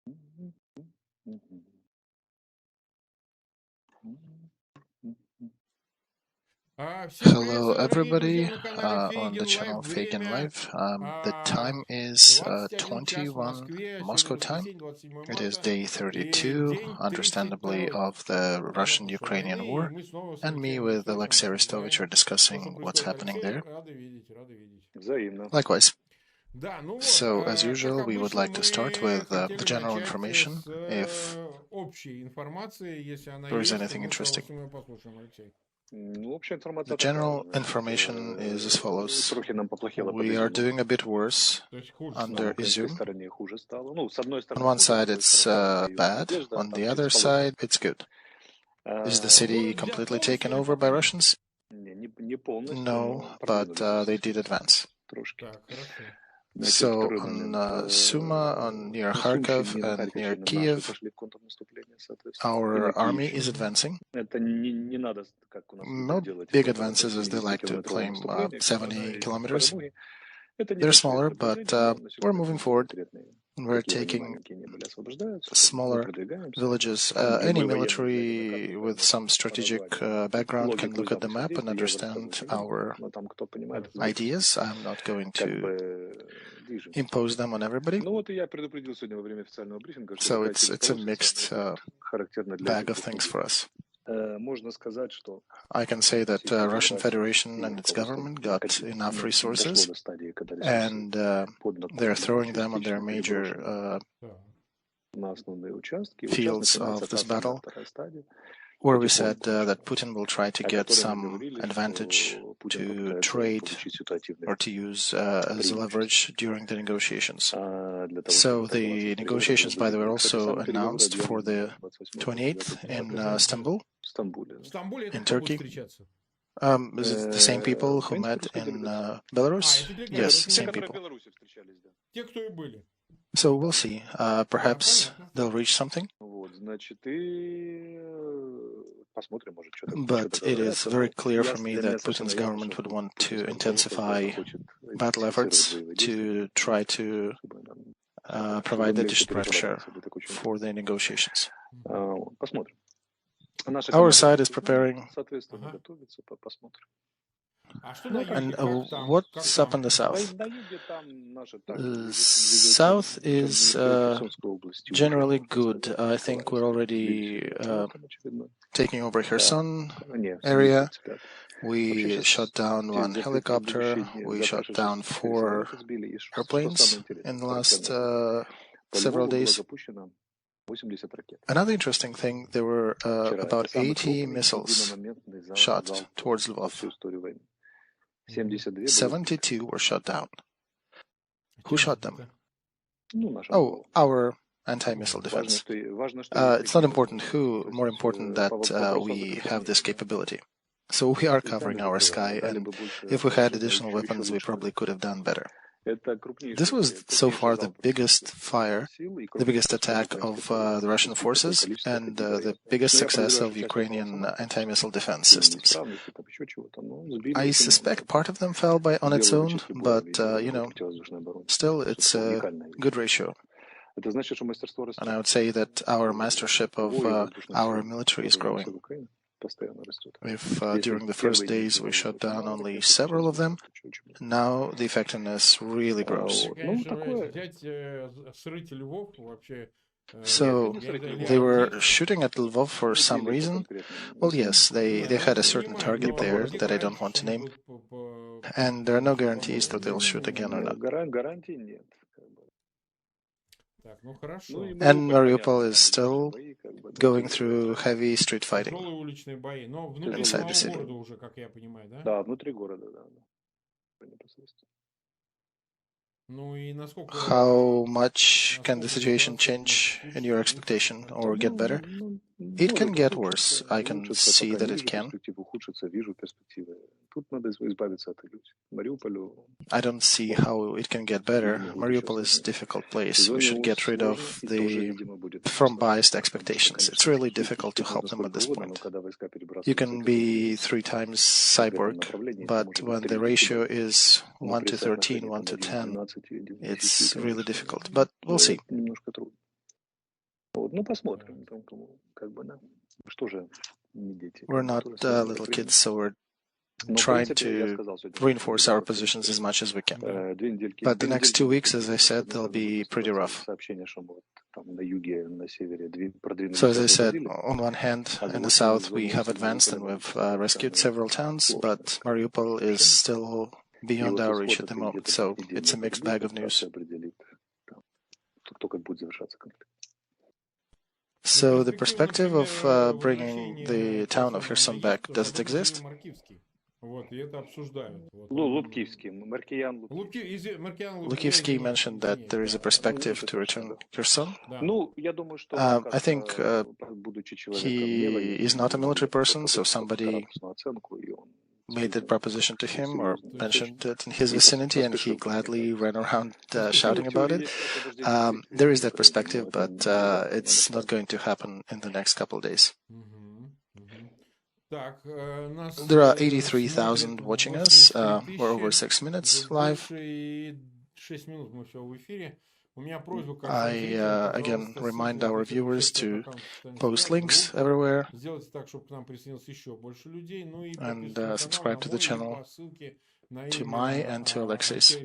Всем Hello, приветствую, дорогие друзья, everybody, на канале on the Feigin channel Live. Feigin Время Live. The time is 21 час в 21 Москве. Сегодня Moscow time. воскресенье, 27 It is марта. day И 32, день understandably, 32 of the запущенной Russian-Ukrainian войны. И war. мы снова And me встречаем with Алексея. Olexiy Мы Arestovych are обсуждаем то, что discussing what's происходит. happening Алексей, there. рады видеть, рады видеть. Взаимно. Likewise. Да, ну вот, So, as как usual, we would обычно, like to start with мы the хотели general начать information. с If общей информации. Если она there is есть, то anything мы с interesting. удовольствием ее послушаем, Алексей. Ну, общая информация The такая, general значит, information is as follows. трохи нам поплохело под We are Изюмом. doing a bit worse То есть хуже На under украинской Izum. стороне хуже стало. Ну, с одной On стороны one хуже, с side другой it's стороны появилась bad, надежда, on там the other предположим. side it's good. Is the city completely taken over by Russians? Не полностью, No, но but продвинулись they did advance. трошки. Так, хорошо. So on Suma, on near Kharkov and near Kiev, пошли в контрнаступление, соответственно. our army is advancing. Это не надо, как у нас любят Not делать, big advances as they like to claim, 70 kilometers. They're smaller, but we're moving forward. We're taking smaller villages. Any military with some strategic background can look at the map and understand our ideas. I'm not going to impose them on everybody. So it's a mixed bag of things for us. I can say that Russian Federation and its government got enough resources, and they're throwing them on their major fields of this battle, where we said that Putin will try to get some advantage to trade or to use as leverage during the negotiations. So the negotiations, by the way, are also announced for the 28th in Istanbul, in Turkey. Is it the same people who met in Belarus? Yes, same people. So we'll see. Perhaps they'll reach something. But it is very clear for me that Putin's government would want to intensify battle efforts to try to provide additional pressure for the negotiations. Our side is preparing. And what's up in the south? South is generally good. I think we're already taking over Kherson area. We shot down one helicopter. We shot down 4 airplanes in the last several days. Another interesting thing, there were about 80 missiles shot towards Lvov. 72 were shot down. Who shot them? Oh, our anti-missile defense. It's not important who, more important that we have this capability. So we are covering our sky, and if we had additional weapons, we probably could have done better. This was so far the biggest fire, the biggest attack of the Russian forces, and the biggest success of Ukrainian anti-missile defense systems. I suspect part of them fell on its own, but, still it's a good ratio. And I would say that our mastership of our military is growing. If during the first days we shut down only several of them, now the effectiveness really grows. So they were shooting at Lvov for some reason. Well, yes, they had a certain target there that I don't want to name, and there are no guarantees that they'll shoot again or not. And Mariupol is still going through heavy street fighting inside the city. How much can the situation change in your expectation or get better? It can get worse. I can see that it can. I don't see how it can get better. Mariupol is a difficult place. We should get rid of from biased expectations. It's really difficult to help them at this point. You can be 3 times cyborg, but when the ratio is 1 to 13, 1 to 10, it's really difficult. But we'll see. We're not little kids, so we're trying to reinforce our positions as much as we can. But the next 2 weeks, as I said, they'll be pretty rough. So as I said, on one hand, in the south, we have advanced and we've rescued several towns, but Mariupol is still beyond our reach at the moment. So it's a mixed bag of news. So the perspective of bringing the town of Kherson back, does it exist? Lukievsky mentioned that there is a perspective to return Kherson. I think he is not a military person, so somebody made that proposition to him or mentioned it in his vicinity, and he gladly ran around shouting about it. There is that perspective, but it's not going to happen in the next couple of days. There are 83,000 watching us. We're over 6 minutes live. I again remind our viewers to post links everywhere and subscribe to the channel, to my and to Alexei's.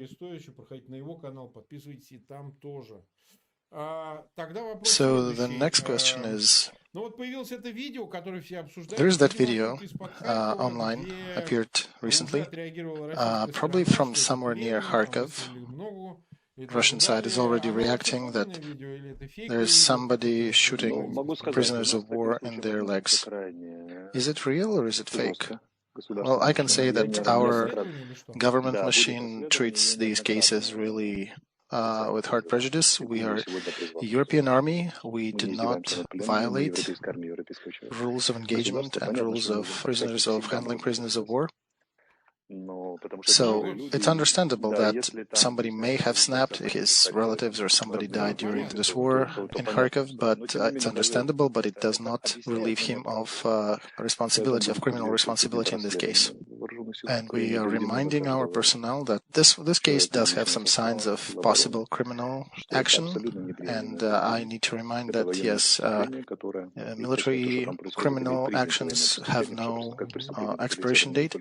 So the next question is, there is that video online, appeared recently, probably from somewhere near Kharkov. Russian side is already reacting that there is somebody shooting prisoners of war in their legs. Is it real or is it fake? Well, I can say that our government machine treats these cases really with hard prejudice. We are a European army. We do not violate rules of engagement and rules of handling prisoners of war. So it's understandable that somebody may have snapped, his relatives or somebody died during this war in Kharkov, but it's understandable, but it does not relieve him of responsibility, of criminal responsibility in this case. And we are reminding our personnel that this case does have some signs of possible criminal action, and I need to remind that, yes, military criminal actions have no expiration date.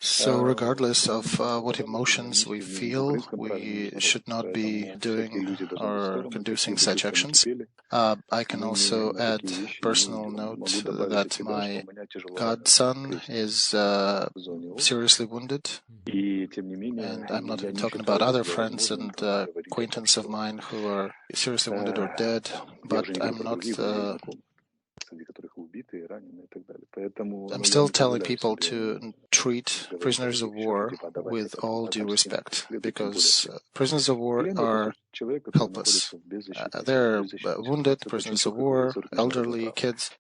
So regardless of what emotions we feel, we should not be doing or conducting such actions. I can also add personal note that my godson is seriously wounded, and I'm not even talking about other friends and acquaintances of mine who are seriously wounded or dead, but I'm still telling people to treat prisoners of war with all due respect, because prisoners of war are helpless. They're wounded prisoners of war, elderly, kids.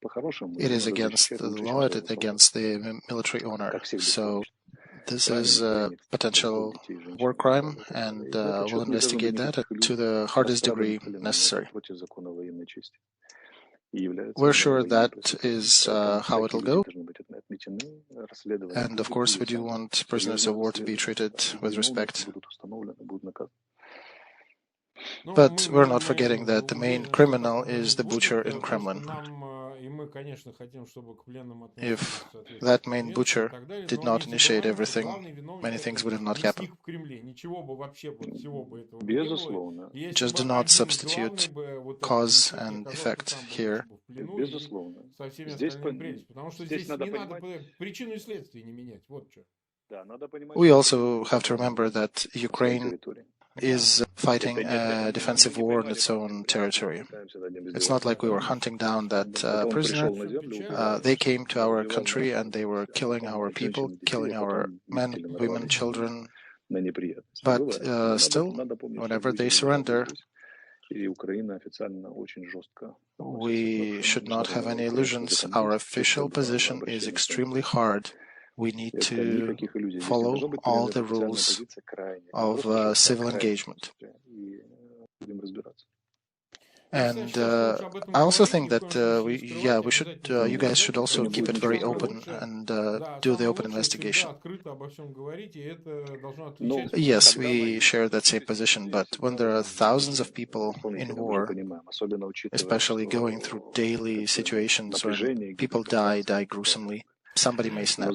It is against the law, it is against the military honor. So this is a potential war crime, and we'll investigate that to the hardest degree necessary. We're sure that is how it'll go. And of course, we do want prisoners of war to be treated with respect. But we're not forgetting that the main criminal is the butcher in Kremlin. If that main butcher did not initiate everything, many things would have not happened. Just do not substitute cause and effect here. We also have to remember that Ukraine is fighting a defensive war on its own territory. It's not like we were hunting down that prisoner. They came to our country and they were killing our people, killing our men, women, children. But still, whenever they surrender, we should not have any illusions. Our official position is extremely hard. We need to follow all the rules of civil engagement. And I also think that we should, you guys should also keep it very open and do the open investigation. Yes, we share that same position, but when there are thousands of people in war, especially going through daily situations when people die gruesomely, somebody may snap.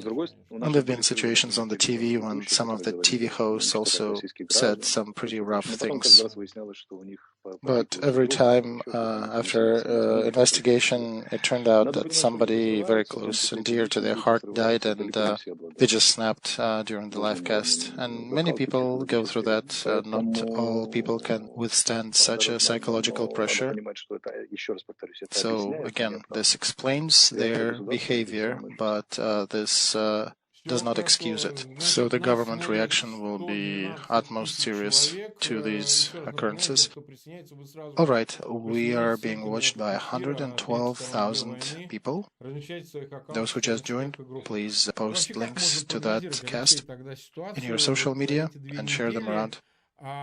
And there have been situations on the TV when some of the TV hosts also said some pretty rough things. But every time after investigation, it turned out that somebody very close and dear to their heart died, and they just snapped during the live cast. And many people go through that. Not all people can withstand such a psychological pressure. So again, this explains their behavior, but this does not excuse it. So the government reaction will be utmost serious to these occurrences. All right, we are being watched by 112,000 people. Those who just joined, please post links to that cast in your social media and share them around.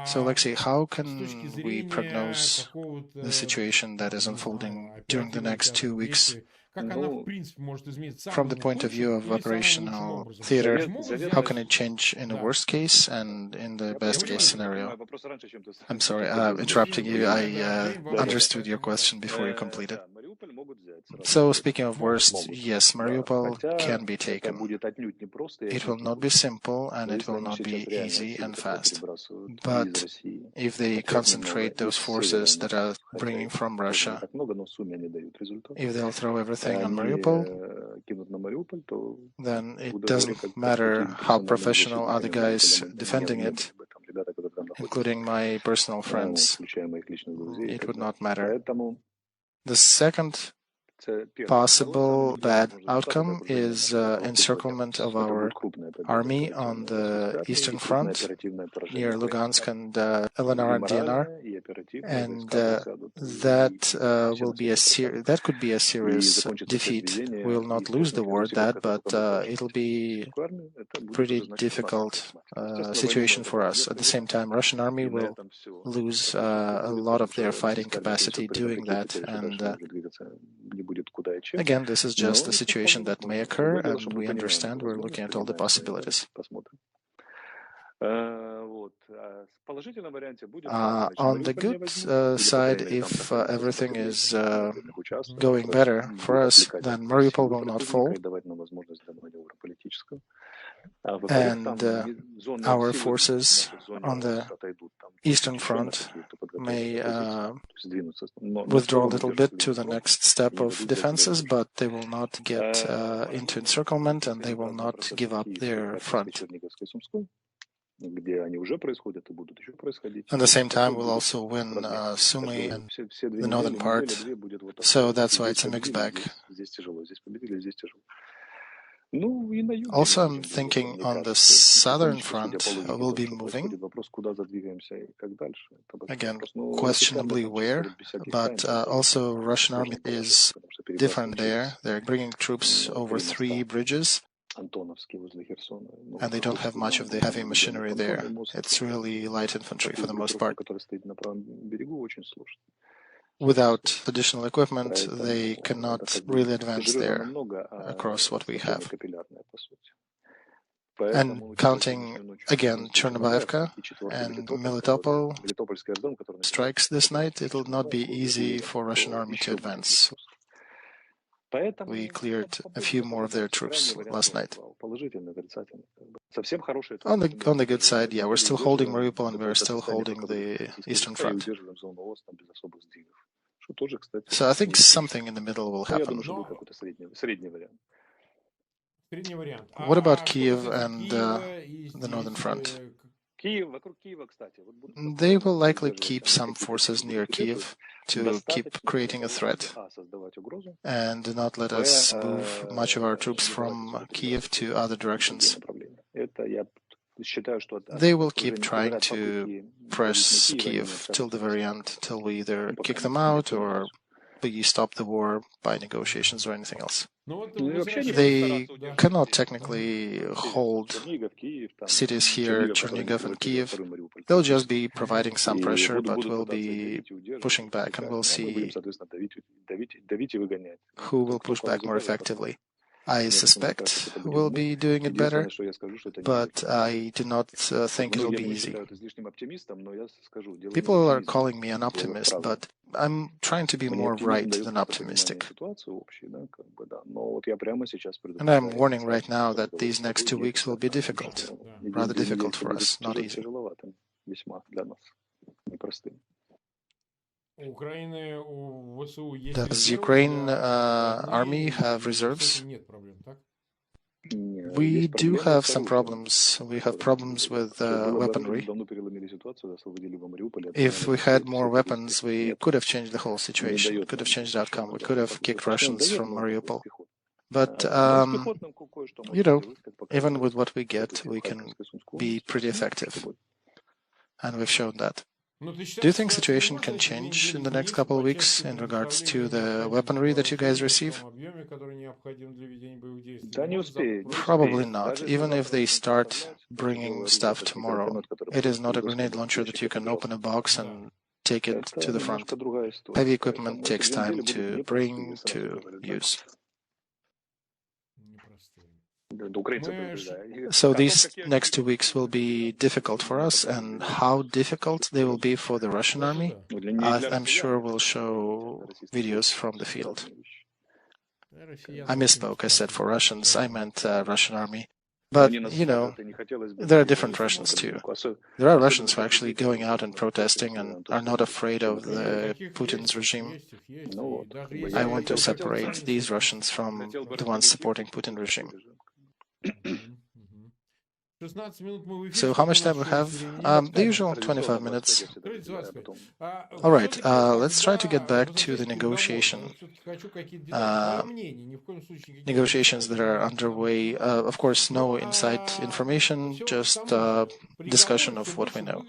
So, Olexiy, how can we prognose the situation that is unfolding during the next 2 weeks? From the point of view of operational theater, how can it change in the worst case and in the best case scenario? I'm sorry, interrupting you. I understood your question before you completed. So, speaking of worst, yes, Mariupol can be taken. It will not be simple and it will not be easy and fast. But if they concentrate those forces that are bringing from Russia, if they'll throw everything on Mariupol, then it doesn't matter how professional are the guys defending it, including my personal friends. It would not matter. The second possible bad outcome is encirclement of our army on the eastern front near Lugansk and LNR and DNR, and that will be that could be a serious defeat. We will not lose the war at that, but it'll be pretty difficult situation for us. At the same time, Russian army will lose a lot of their fighting capacity doing that, and again, this is just a situation that may occur, and we understand we're looking at all the possibilities. On the good side, if everything is going better for us, then Mariupol will not fall, and our forces on the Eastern Front may withdraw a little bit to the next step of defenses, but they will not get into encirclement and they will not give up their front. At the same time, we'll also win Sumy and the northern part, so that's why it's a mixed bag. Also, I'm thinking on the southern front, we'll be moving. Again, questionably where, but also Russian army is different there. They're bringing troops over 3 bridges, and they don't have much of the heavy machinery there. It's really light infantry for the most part. Without additional equipment, they cannot really advance there across what we have. And counting, again, Chernobyevka and Melitopol strikes this night, it will not be easy for Russian army to advance. We cleared a few more of their troops last night. On the good side, yeah, we're still holding Mariupol and we're still holding the Eastern Front. So I think something in the middle will happen. What about Kiev and the Northern Front? They will likely keep some forces near Kiev to keep creating a threat and not let us move much of our troops from Kiev to other directions. They will keep trying to press Kiev till the very end, till we either kick them out or be stop the war by negotiations or anything else. Ну вот They да. cannot technically hold cities here, Chernigov and Kiev. They'll just be providing some pressure, but will be pushing back, and we'll see who will push back more effectively. I suspect we'll be doing it better, but I do not think it'll be easy. People are calling me an optimist, but I'm trying to be more right than optimistic. And I'm warning right now that these next 2 weeks will be difficult, rather difficult for us, not easy. Does Ukraine army have reserves? We do have some problems. We have problems with weaponry. If we had more weapons, we could have changed the whole situation, could have changed the outcome. We could have kicked Russians from Mariupol. But, even with what we get, we can be pretty effective. And we've shown that. Do you think situation can change in the next couple of weeks in regards to the weaponry that you guys receive? Probably not. Even if they start bringing stuff tomorrow, it is not a grenade launcher that you can open a box and take it to the front. Heavy equipment takes time to bring, to use. So these next 2 weeks will be difficult for us, and how difficult they will be for the Russian army, I'm sure we'll show videos from the field. I misspoke, I said for Russians, I meant Russian army. But, there are different Russians too. There are Russians who are actually going out and protesting and are not afraid of the Putin's regime. I want to separate these Russians from the ones supporting Putin regime. So how much time we have? The usual 25 minutes. All right, let's try to get back to the negotiations that are underway. Of course, no inside information, just discussion of what we know.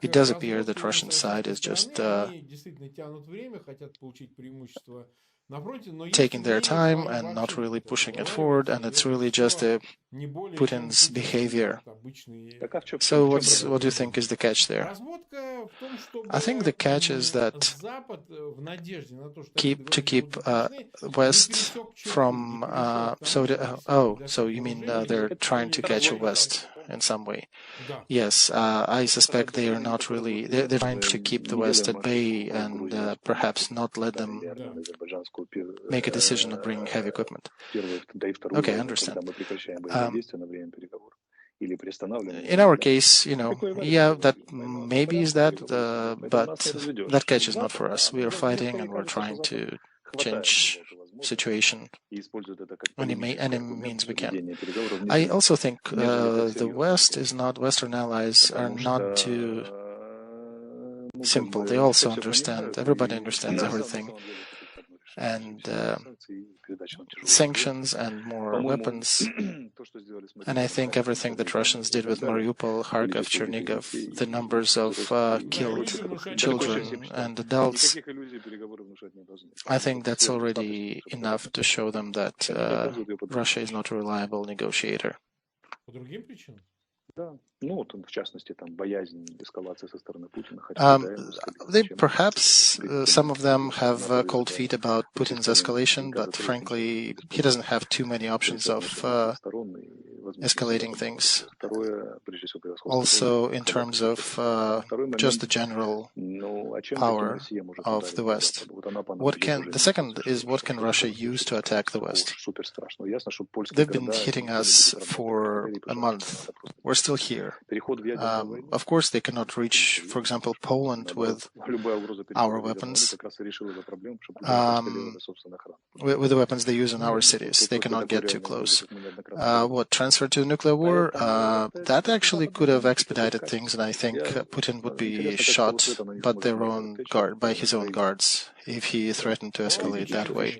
It does appear that Russian side is just taking their time and not really pushing it forward, and it's really just Putin's behavior. So what do you think is the catch there? I think the catch is that keep West from so you mean they're trying to catch West in some way? Yes, I suspect they are not really. They're trying to keep the West at bay and perhaps not let them make a decision of bringing heavy equipment. Okay, I understand. In our case, that maybe is that, but that catch is not for us. We are fighting and we're trying to change situation any means we can. I also think the Western allies are not too simple. They also understand, everybody understands everything. And sanctions and more weapons. And I think everything that Russians did with Mariupol, Kharkov, Chernigov, the numbers of killed children and adults, I think that's already enough to show them that Russia is not a reliable negotiator. They perhaps, some of them have cold feet about Putin's escalation, but frankly, he doesn't have too many options of escalating things. Also, in terms of just the general power of the West. The second is, what can Russia use to attack the West? They've been hitting us for a month. We're still here. Of course, they cannot reach, for example, Poland with our weapons. With the weapons they use in our cities, they cannot get too close. Transfer to nuclear war? That actually could have expedited things, and I think Putin would be shot by his own guards if he threatened to escalate that way.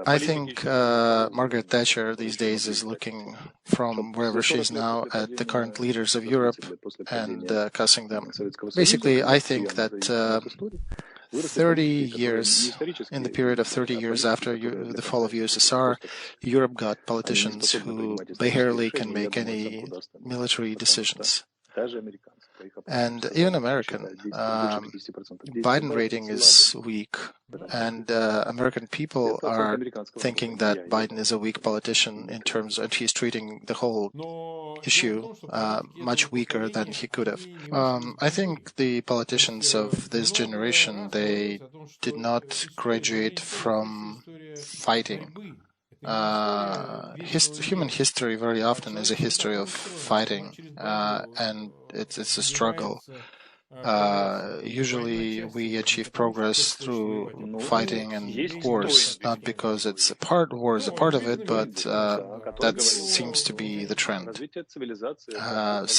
I think Margaret Thatcher these days is looking from wherever she is now at the current leaders of Europe and cussing them. Basically, I think that 30 years, in the period of 30 years after the fall of USSR, Europe got politicians who barely can make any military decisions. And even American, Biden rating is weak, and American people are thinking that Biden is a weak politician in terms, and he's treating the whole issue much weaker than he could have. I think the politicians of this generation, they did not graduate from fighting. Human history very often is a history of fighting, and it's a struggle. Usually we achieve progress through fighting and wars, not because war is a part of it, but that seems to be the trend.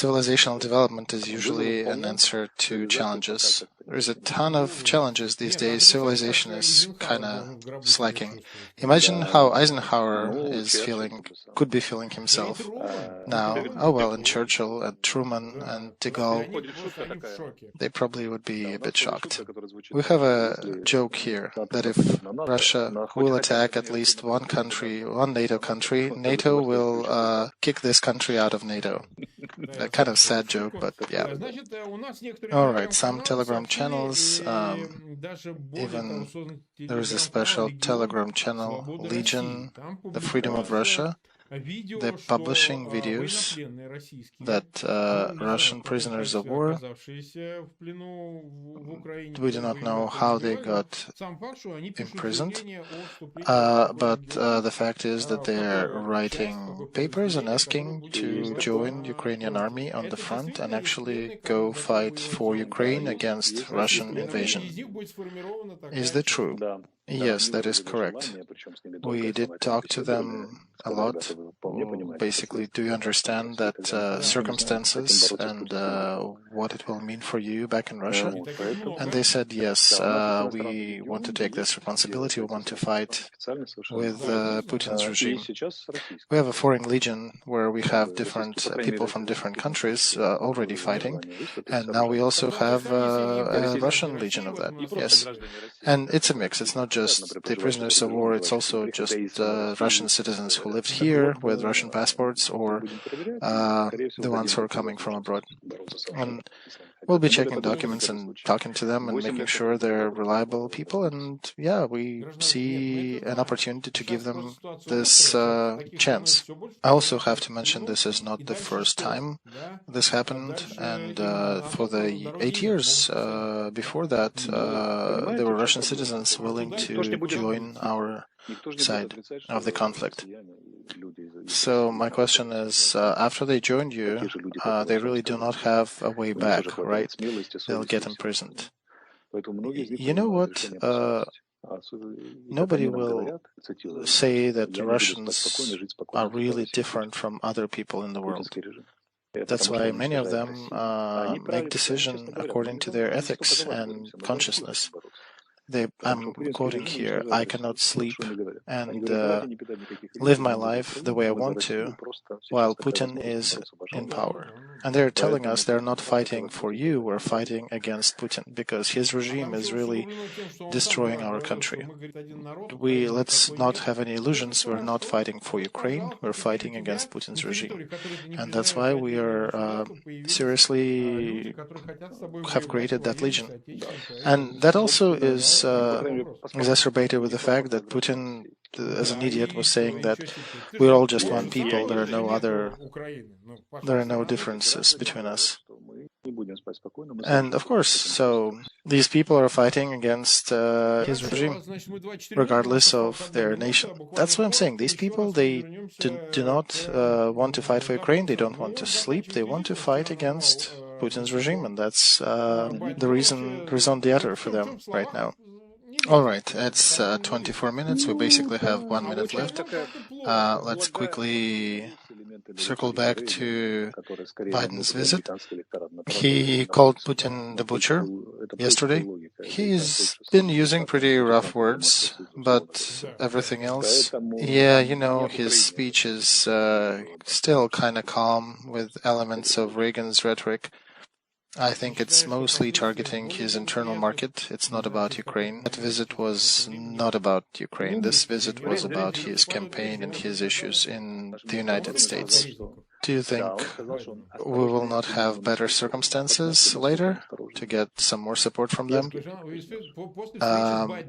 Civilizational development is usually an answer to challenges. There's a ton of challenges these days. Civilization is kind of slacking. Imagine how Eisenhower could be feeling himself now. Oh well, and Churchill and Truman and de Gaulle, they probably would be a bit shocked. We have a joke here that if Russia will attack at least one country, one NATO country, NATO will kick this country out of NATO. A kind of sad joke, but yeah. Alright, some Telegram channels, even there is a special Telegram channel, Legion, the Freedom of Russia. They're publishing videos that Russian prisoners of war, we do not know how they got imprisoned, but the fact is that they're writing papers and asking to join Ukrainian army on the front and actually go fight for Ukraine against Russian invasion. Is that true? Yes, that is correct. We did talk to them a lot. Basically, do you understand that circumstances and what it will mean for you back in Russia? And they said, yes, we want to take this responsibility. We want to fight with Putin's regime. We have a foreign legion where we have different people from different countries already fighting. And now we also have a Russian legion of that. Yes. And it's a mix. It's not just the prisoners of war. It's also just Russian citizens who lived here with Russian passports or the ones who are coming from abroad. And we'll be checking documents and talking to them and making sure they're reliable people. And yeah, we see an opportunity to give them this chance. I also have to mention this is not the first time this happened. And for the 8 years before that, there were Russian citizens willing to join our side of the conflict. So my question is, after they joined you, they really do not have a way back, right? They'll get imprisoned. You know what? Nobody will say that the Russians are really different from other people in the world. That's why many of them make decisions according to their ethics and consciousness. I'm quoting here, I cannot sleep and live my life the way I want to while Putin is in power. And they're telling us they're not fighting for you, we're fighting against Putin because his regime is really destroying our country. Let's not have any illusions, we're not fighting for Ukraine, we're fighting against Putin's regime. And that's why we are seriously have created that legion. And that also is exacerbated with the fact that Putin, as an idiot, was saying that we're all just one people. There are no differences between us. And of course, so these people are fighting against his regime, regardless of their nation. That's what I'm saying. These people, they do not want to fight for Ukraine. They don't want to sleep. They want to fight against Putin's regime, and that's the raison d'etre for them right now. All right, it's 24 minutes. We basically have 1 minute left. Let's quickly circle back to Biden's visit. He called Putin the butcher yesterday. He's been using pretty rough words, but everything else, yeah, his speech is still kind of calm with elements of Reagan's rhetoric. I think it's mostly targeting his internal market. It's not about Ukraine. That visit was not about Ukraine. This visit was about his campaign and his issues in the United States. Do you think we will not have better circumstances later to get some more support from them?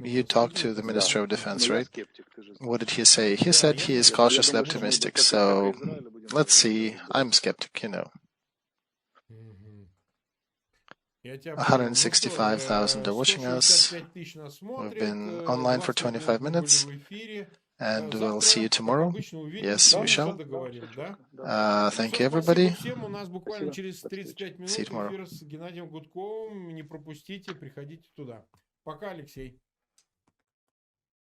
You talked to the Minister of Defense, right? What did he say? He said he is cautiously optimistic. So let's see. I'm skeptic, you know. 165,000 are watching us. We've been online for 25 minutes. And we'll see you tomorrow. Yes, we shall. Thank you, everybody. See you tomorrow.